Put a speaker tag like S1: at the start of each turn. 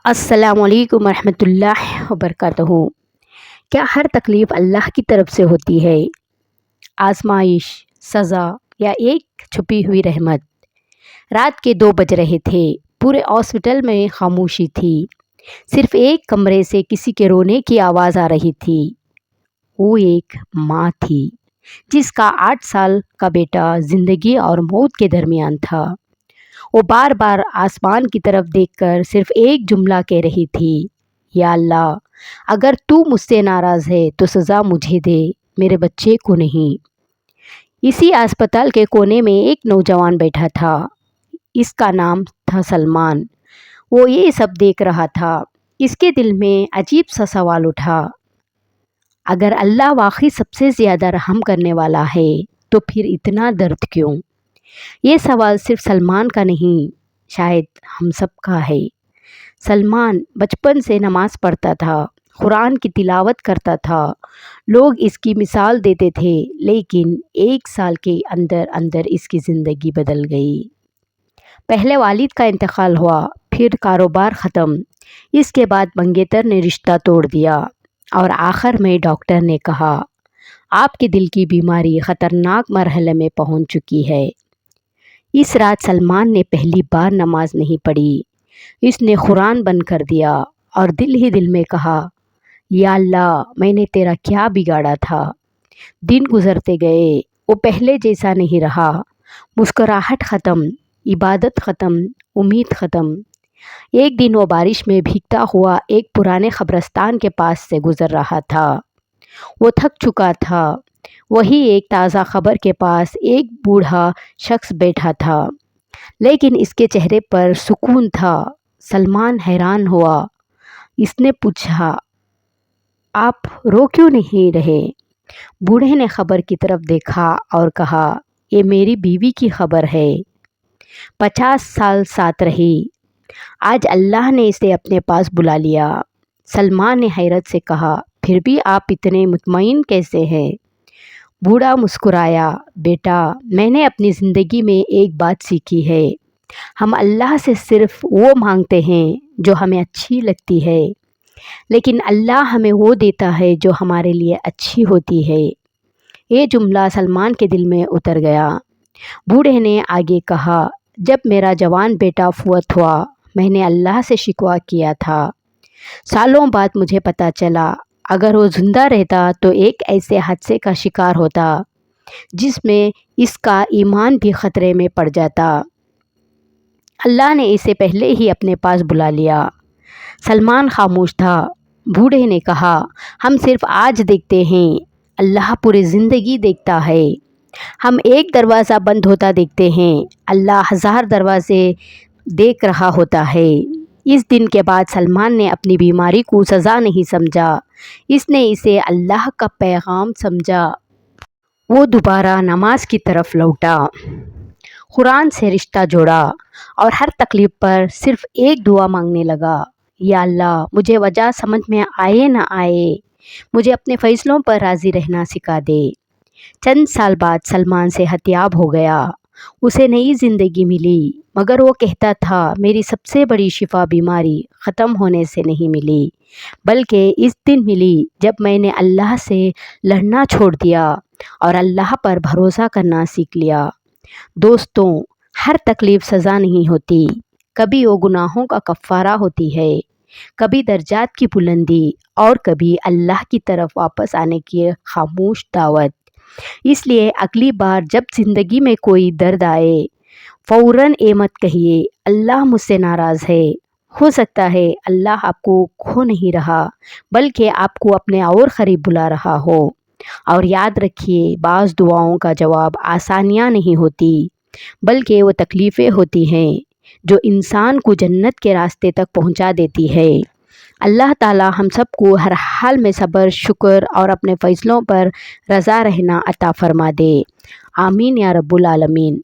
S1: السلام علیکم ورحمۃ اللہ وبرکاتہ۔ کیا ہر تکلیف اللہ کی طرف سے ہوتی ہے؟ آزمائش، سزا یا ایک چھپی ہوئی رحمت؟ رات کے 2 بج رہے تھے، پورے ہاسپٹل میں خاموشی تھی، صرف ایک کمرے سے کسی کے رونے کی آواز آ رہی تھی۔ وہ ایک ماں تھی جس کا 8 سال کا بیٹا زندگی اور موت کے درمیان تھا۔ وہ بار بار آسمان کی طرف دیکھ کر صرف ایک جملہ کہہ رہی تھی، یا اللہ، اگر تو مجھ سے ناراض ہے تو سزا مجھے دے، میرے بچے کو نہیں۔ اسی اسپتال کے کونے میں ایک نوجوان بیٹھا تھا، اس کا نام تھا سلمان۔ وہ یہ سب دیکھ رہا تھا۔ اس کے دل میں عجیب سا سوال اٹھا، اگر اللہ واقعی سب سے زیادہ رحم کرنے والا ہے تو پھر اتنا درد کیوں؟ یہ سوال صرف سلمان کا نہیں، شاید ہم سب کا ہے۔ سلمان بچپن سے نماز پڑھتا تھا، قرآن کی تلاوت کرتا تھا، لوگ اس کی مثال دیتے تھے، لیکن 1 سال کے اندر اندر اس کی زندگی بدل گئی۔ پہلے والد کا انتقال ہوا، پھر کاروبار ختم، اس کے بعد منگیتر نے رشتہ توڑ دیا، اور آخر میں ڈاکٹر نے کہا، آپ کے دل کی بیماری خطرناک مرحلے میں پہنچ چکی ہے۔ اس رات سلمان نے پہلی بار نماز نہیں پڑھی۔ اس نے قرآن بند کر دیا اور دل ہی دل میں کہا، یا اللہ، میں نے تیرا کیا بگاڑا تھا؟ دن گزرتے گئے، وہ پہلے جیسا نہیں رہا۔ مسکراہٹ ختم، عبادت ختم، امید ختم۔ ایک دن وہ بارش میں بھیگتا ہوا ایک پرانے قبرستان کے پاس سے گزر رہا تھا۔ وہ تھک چکا تھا۔ وہی ایک تازہ قبر کے پاس ایک بوڑھا شخص بیٹھا تھا، لیکن اس کے چہرے پر سکون تھا۔ سلمان حیران ہوا۔ اس نے پوچھا، آپ رو کیوں نہیں رہے؟ بوڑھے نے قبر کی طرف دیکھا اور کہا، یہ میری بیوی کی قبر ہے، 50 سال ساتھ رہی، آج اللہ نے اسے اپنے پاس بلا لیا۔ سلمان نے حیرت سے کہا، پھر بھی آپ اتنے مطمئن کیسے ہیں؟ بوڑھا مسکرایا، بیٹا، میں نے اپنی زندگی میں ایک بات سیکھی ہے، ہم اللہ سے صرف وہ مانگتے ہیں جو ہمیں اچھی لگتی ہے، لیکن اللہ ہمیں وہ دیتا ہے جو ہمارے لیے اچھی ہوتی ہے۔ یہ جملہ سلمان کے دل میں اتر گیا۔ بوڑھے نے آگے کہا، جب میرا جوان بیٹا فوت ہوا، میں نے اللہ سے شکوہ کیا تھا۔ سالوں بعد مجھے پتہ چلا، اگر وہ زندہ رہتا تو ایک ایسے حادثے کا شکار ہوتا جس میں اس کا ایمان بھی خطرے میں پڑ جاتا۔ اللہ نے اسے پہلے ہی اپنے پاس بلا لیا۔ سلمان خاموش تھا۔ بوڑھے نے کہا، ہم صرف آج دیکھتے ہیں، اللہ پوری زندگی دیکھتا ہے۔ ہم ایک دروازہ بند ہوتا دیکھتے ہیں، اللہ 1000 دروازے دیکھ رہا ہوتا ہے۔ اس دن کے بعد سلمان نے اپنی بیماری کو سزا نہیں سمجھا، اس نے اسے اللہ کا پیغام سمجھا۔ وہ دوبارہ نماز کی طرف لوٹا، قرآن سے رشتہ جوڑا، اور ہر تکلیف پر صرف ایک دعا مانگنے لگا، یا اللہ، مجھے وجہ سمجھ میں آئے نہ آئے، مجھے اپنے فیصلوں پر راضی رہنا سکھا دے۔ چند سال بعد سلمان صحت یاب ہو گیا، اسے نئی زندگی ملی، مگر وہ کہتا تھا، میری سب سے بڑی شفا بیماری ختم ہونے سے نہیں ملی، بلکہ اس دن ملی جب میں نے اللہ سے لڑنا چھوڑ دیا اور اللہ پر بھروسہ کرنا سیکھ لیا۔ دوستوں، ہر تکلیف سزا نہیں ہوتی، کبھی وہ گناہوں کا کفارہ ہوتی ہے، کبھی درجات کی بلندی، اور کبھی اللہ کی طرف واپس آنے کی خاموش دعوت۔ اس لیے اگلی بار جب زندگی میں کوئی درد آئے، فوراً یہ مت کہیے، اللہ مجھ سے ناراض ہے۔ ہو سکتا ہے اللہ آپ کو کھو نہیں رہا، بلکہ آپ کو اپنے اور قریب بلا رہا ہو۔ اور یاد رکھیے، بعض دعاؤں کا جواب آسانیاں نہیں ہوتی، بلکہ وہ تکلیفیں ہوتی ہیں جو انسان کو جنت کے راستے تک پہنچا دیتی ہے۔ اللہ تعالی ہم سب کو ہر حال میں صبر، شکر اور اپنے فیصلوں پر رضا رہنا عطا فرما دے۔ آمین یا رب العالمین۔